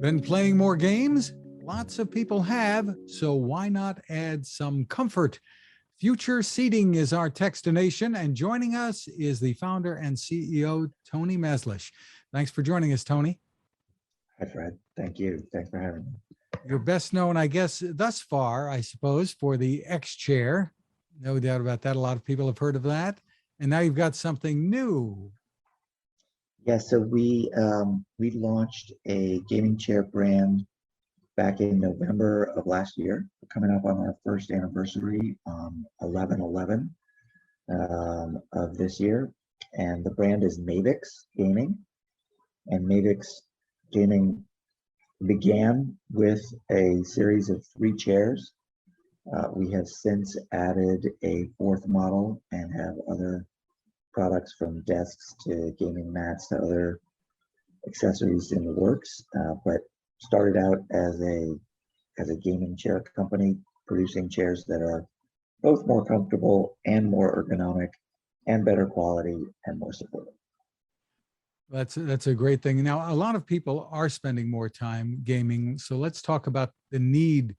Been playing more games? Lots of people have, so why not add some comfort? Future Seating is our Techstination, and joining us is the founder and CEO, Tony Mazlish. Thanks for joining us, Tony. Hi, Fred. Thank you. Thanks for having me. You're best known, I guess, thus far, I suppose, for the X chair. No doubt about that. A lot of people have heard of that. And now you've got something new. Yeah, so we launched a gaming chair brand back in November of last year. We're coming up on our first anniversary on 11/11 of this year. And the brand is Mavix Gaming. And Mavix Gaming began with a series of 3 chairs. We have since added a 4th model and have other products from desks to gaming mats to other accessories in the works, but started out as a gaming chair company, producing chairs that are both more comfortable and more ergonomic and better quality and more supportive. That's a great thing. Now, a lot of people are spending more time gaming, so let's talk about the need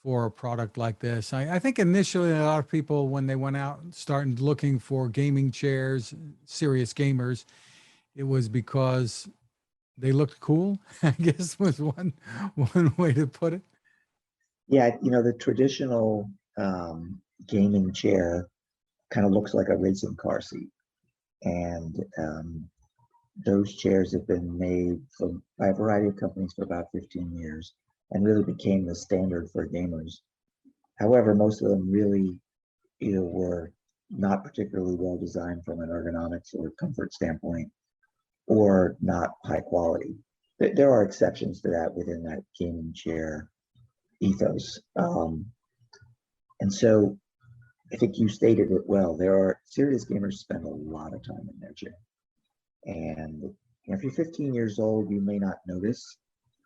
for a product like this. I think initially a lot of people, when they went out and started looking for gaming chairs, serious gamers, it was because they looked cool, I guess was one way to put it. Yeah, you know, the traditional gaming chair kind of looks like a racing car seat. And those chairs have been made by a variety of companies for about 15 years and really became the standard for gamers. However, most of them really either were not particularly well designed from an ergonomics or comfort standpoint, or not high quality. There are exceptions to that within that gaming chair ethos. And so I think you stated it well. There are serious gamers spend a lot of time in their chair. And if you're 15 years old, you may not notice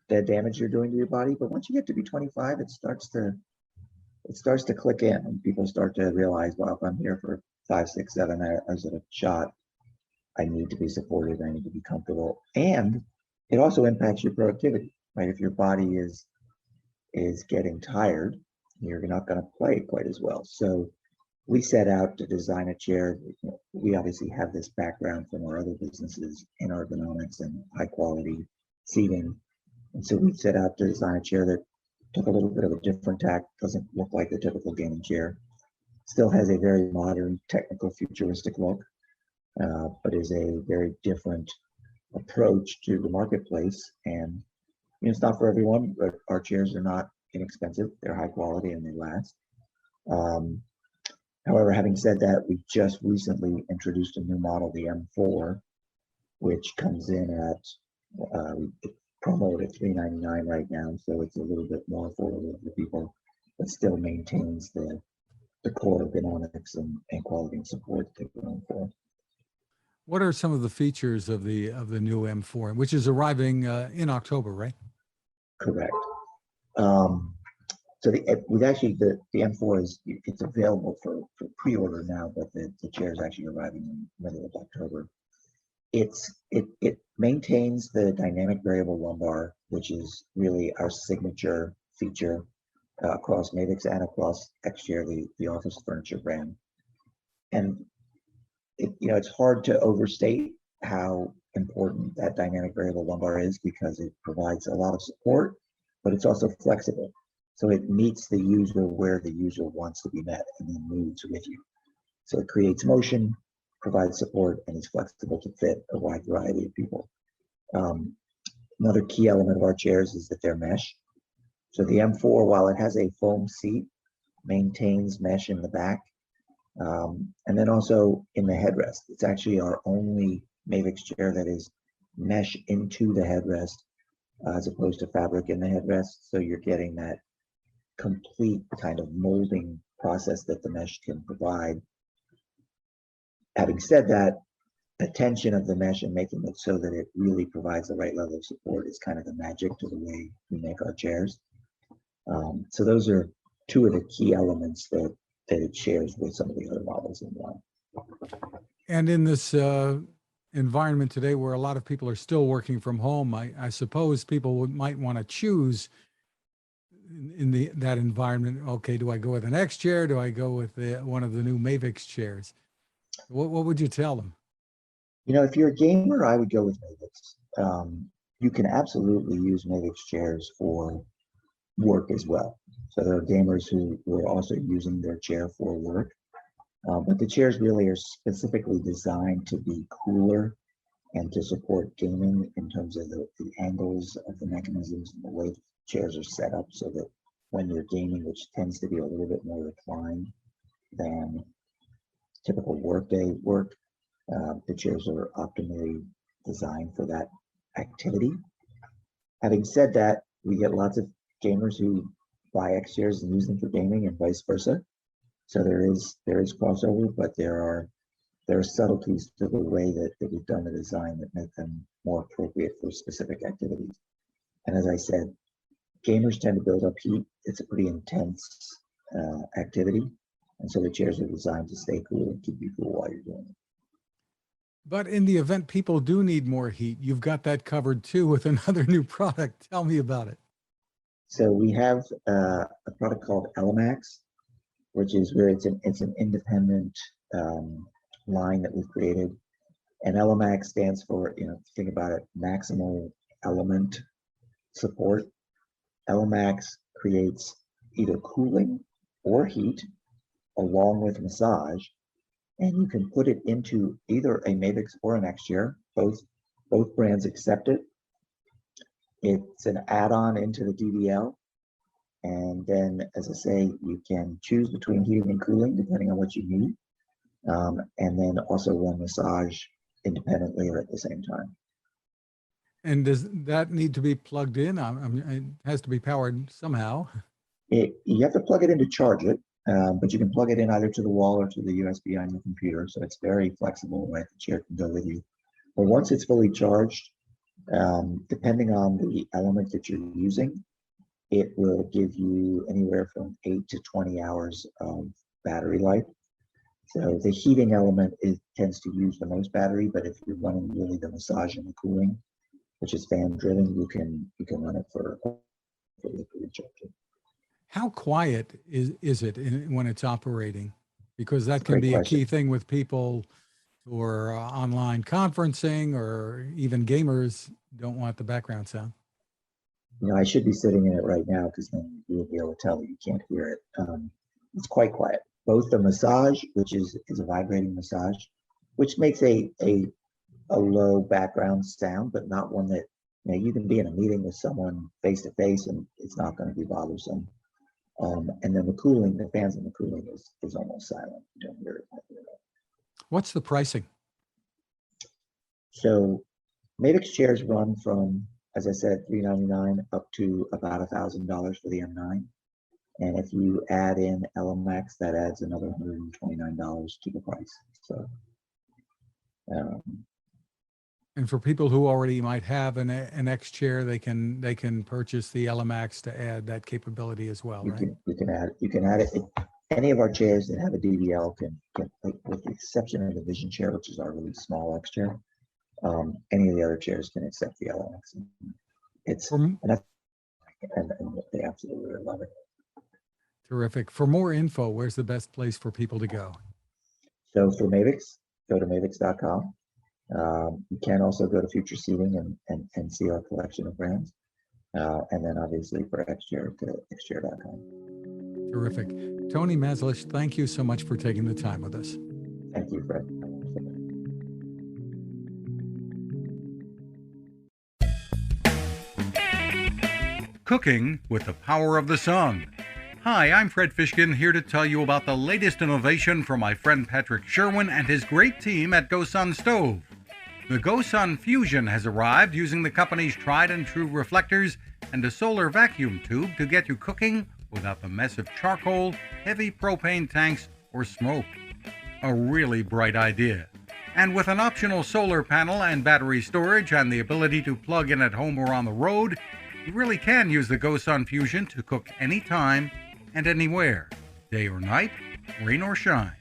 the damage you're doing to your body, but once you get to be 25, it starts to click in, and people start to realize, well, if I'm here for 5, 6, 7 hours at a shot, I need to be supported, I need to be comfortable. And it also impacts your productivity, right? If your body is getting tired, you're not going to play quite as well. So we set out to design a chair. We obviously have this background from our other businesses in ergonomics and high quality seating. And so we set out to design a chair that took a little bit of a different tack, doesn't look like the typical gaming chair, still has a very modern, technical, futuristic look, but is a very different approach to the marketplace. And it's not for everyone, but our chairs are not inexpensive. They're high quality and they last. However, having said that, we just recently introduced a new model, the M4, which comes in at promoted at $399 right now, so it's a little bit more affordable for people, but still maintains the core ergonomics and quality and support that they're known for. What are some of the features of the new M4, which is arriving in October, right? Correct. So the M4 it's available for pre-order now, but the chair is actually arriving in the middle of October. It maintains the dynamic variable lumbar, which is really our signature feature across Mavix and across X Chair, the office furniture brand. And it's hard to overstate how important that dynamic variable lumbar is, because it provides a lot of support, but it's also flexible. So it meets the user where the user wants to be met and then moves with you. So it creates motion, provides support, and is flexible to fit a wide variety of people. Another key element of our chairs is that they're mesh. So the M4, while it has a foam seat, maintains mesh in the back. And then also in the headrest. It's actually our only Mavix chair that is mesh into the headrest as opposed to fabric in the headrest. So you're getting that complete kind of molding process that the mesh can provide. Having said that, the tension of the mesh and making it so that it really provides the right level of support is kind of the magic to the way we make our chairs. So those are 2 of the key elements that it shares with some of the other models in one. And in this environment today where a lot of people are still working from home, I suppose people might want to choose in that environment. Okay, do I go with an X chair? Do I go with one of the new Mavix chairs? What would you tell them? If you're a gamer, I would go with Mavix. You can absolutely use Mavix chairs for work as well. So there are gamers who are also using their chair for work. But the chairs really are specifically designed to be cooler and to support gaming in terms of the angles of the mechanisms and the way the chairs are set up, so that when you're gaming, which tends to be a little bit more reclined than typical workday work, the chairs are optimally designed for that activity. Having said that, we get lots of gamers who buy X chairs and use them for gaming and vice versa. So there is crossover, but there are subtleties to the way that we've done the design that make them more appropriate for specific activities. And as I said, gamers tend to build up heat. It's a pretty intense activity. And so the chairs are designed to stay cool and keep you cool while you're doing it. But in the event people do need more heat, you've got that covered too with another new product. Tell me about it. So we have a product called Elemax, which is where it's an independent line that we've created. And Elemax stands for, think about it, maximal element support. Elemax creates either cooling or heat along with massage, and you can put it into either a Mavix or an X chair. Both brands accept it. It's an add-on into the DVL. And then, as I say, you can choose between heating and cooling depending on what you need. And then also run massage independently or at the same time. And does that need to be plugged in? It has to be powered somehow. You have to plug it in to charge it, but you can plug it in either to the wall or to the USB on your computer. So it's very flexible, right? The chair can go with you. But once it's fully charged, depending on the element that you're using, it will give you anywhere from 8 to 20 hours of battery life. So the heating element tends to use the most battery, but if you're running really the massage and the cooling, which is fan driven, you can run it for liquid recharge. How quiet is it when it's operating? Because that can be a key thing with people who are online conferencing, or even gamers don't want the background sound. I should be sitting in it right now because then you will be able to tell that you can't hear it. It's quite quiet. Both the massage, which is a vibrating massage, which makes a low background sound, but not one that, you can be in a meeting with someone face to face and it's not going to be bothersome. And then the cooling, the fans and the cooling is almost silent. You don't hear it at all. What's the pricing? So Mavix chairs run from, as I said, $399 up to about $1,000 for the M9. And if you add in Elemax, that adds another $129 to the price. So, and for people who already might have an X chair, they can purchase the Elemax to add that capability as well, right? You can add it. Any of our chairs that have a DVL can, with the exception of the Vision chair, which is our really small X chair. Any of the other chairs can accept the Elemax. And they absolutely love it. Terrific. For more info, where's the best place for people to go? So for Mavix, go to mavix.com. You can also go to Future Seating and see our collection of brands. And then obviously for Xchair, to xchair.com. Terrific. Tony Mazlish, thank you so much for taking the time with us. Thank you, Fred. Cooking with the power of the sun. Hi, I'm Fred Fishkin, here to tell you about the latest innovation from my friend Patrick Sherwin and his great team at GoSun Stove. The GoSun Fusion has arrived using the company's tried and true reflectors and a solar vacuum tube to get you cooking without the mess of charcoal, heavy propane tanks, or smoke. A really bright idea. And with an optional solar panel and battery storage and the ability to plug in at home or on the road, you really can use the GoSun Fusion to cook anytime and anywhere, day or night, rain or shine.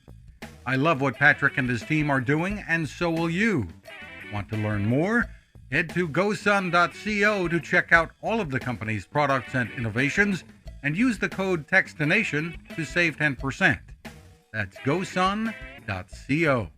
I love what Patrick and his team are doing, and so will you. Want to learn more? Head to gosun.co to check out all of the company's products and innovations and use the code Techstination to save 10%. That's gosun.co.